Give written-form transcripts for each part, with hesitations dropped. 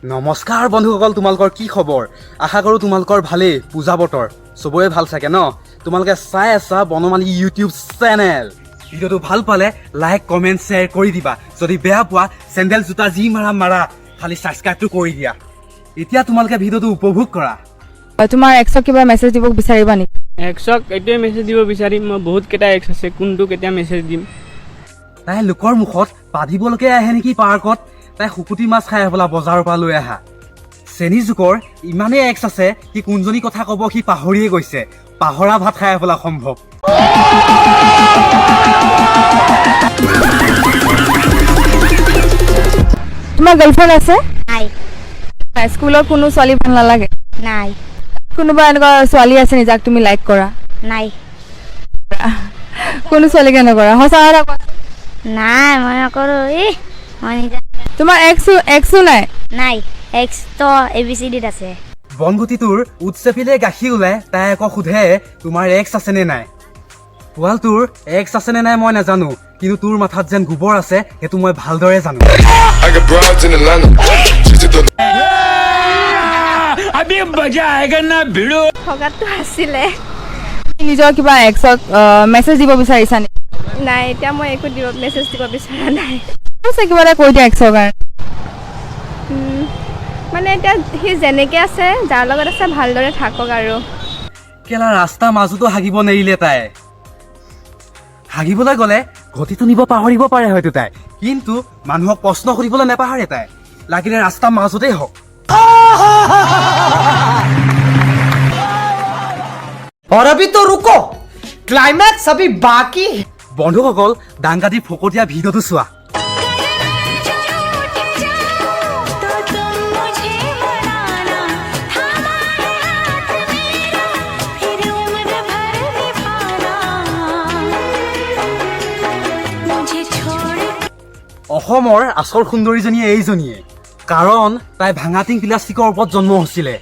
নমস্কাৰ বন্ধুসকল, তোমালোকৰ কি খবৰ? আশা কৰোঁ তোমালোকৰ ভালেই। পূজা বতৰ চবৰে ভাল চাগে ন? তোমালোকে চাই আছা বনমালী ইউটিউব চেনেল। ভিডিঅ'টো ভাল পালে লাইক কমেণ্ট শ্বেয়াৰ কৰি দিবা। যদি বেয়া পোৱা চেণ্ডেল জোতা যি মাৰা খালি ছাবস্ক্ৰাইবটো কৰি দিয়া। এতিয়া তোমালোকে ভিডিঅ'টো উপভোগ কৰা। তোমাৰ এক্সক কিবা মেছেজ দিব বিচাৰিবা নেকি? এক্সক এইটোৱে মেছেজ দিব বিচাৰিম, মই বহুত কেইটা এক্স আছে, কোনটো কেতিয়া মেছেজ দিম। তাই লোকৰ মুখত পাদিবলৈকে আহে নেকি পাৰ্কত? তাই শুকুতি মাছ খাই বোলা বজাৰৰ পৰা লৈ আহা। চেনী যুগৰ ইমানেই এক্স আছে, সি কোনজনী কথা ক'ব সি পাহৰিয়ে গৈছে। পাহৰা ভাত খাই বোলা সম্ভৱ। তোমাৰ গাৰ্লফ্ৰেণ্ড আছে? নাই। স্কুলৰ কোনো ছোৱালী ভাল নালাগে? নাই। কোনোবা এনেকুৱা ছোৱালী আছে নি যাক তুমি লাইক কৰা? নাই। কোনো ছোৱালীকে নকৰা? সঁচা কথা কোৱা। নাই, মই নকৰোঁ। মই নিজে। তোমাৰ এক্সো নাই? নাই, এক্স তো ABCDত আছে। বনগুটিটোৰ উৎচেপিলে গাখীৰ ওলাই, তাই আকৌ সোধে তোমাৰ এক্স আছেনে নাই। পোৱালটোৰ এক্স আছেনে নাই মই নাজানো, কিন্তু তোৰ মাথাত যেন গোবৰ আছে সেইটো মই ভালদৰে জানো। থকাটো আছিলে। নিজৰ কিবা এক্সক মেছেজ দিব বিচাৰিছা নেকি? নাই, এতিয়া মই একো মেছেজ দিব বিচৰা নাই। কিবা এটা কৈ দিয়া এক্সৰ কাৰণে। মানে এতিয়া সি যেনেকৈ আছে, যাৰ লগত আছে ভালদৰে থাকক আৰু। কেলা ৰাস্তা মাজতো হাগিব নেৰিলে তাই। হাগিবলৈ গ'লে ঘটিটো নিব পাহৰিব পাৰে হয়তো তাই, কিন্তু মানুহক প্ৰশ্ন সুধিবলৈ নেপাহৰে তাই, লাগিলে ৰাস্তা মাজতেই হওক। और अभी तो रुको, क्लाइमैक्स अभी बाकी। বন্ধুসকল, দাংগাটি ফকটীয়া ভিডিঅ'টো চোৱা। অসমৰ আচল সুন্দৰীজনী এইজনীয়ে, কাৰণ তাই ভাঙাটিং প্লাষ্টিকৰ ওপৰত জন্ম হৈছিলে।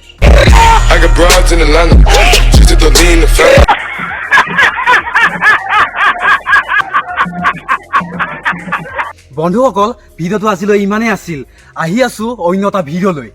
বন্ধুসকল, ভিডিঅ'টো আজিলৈ ইমানেই আছিল। আহি আছো অন্য এটা ভিডিঅ'লৈ।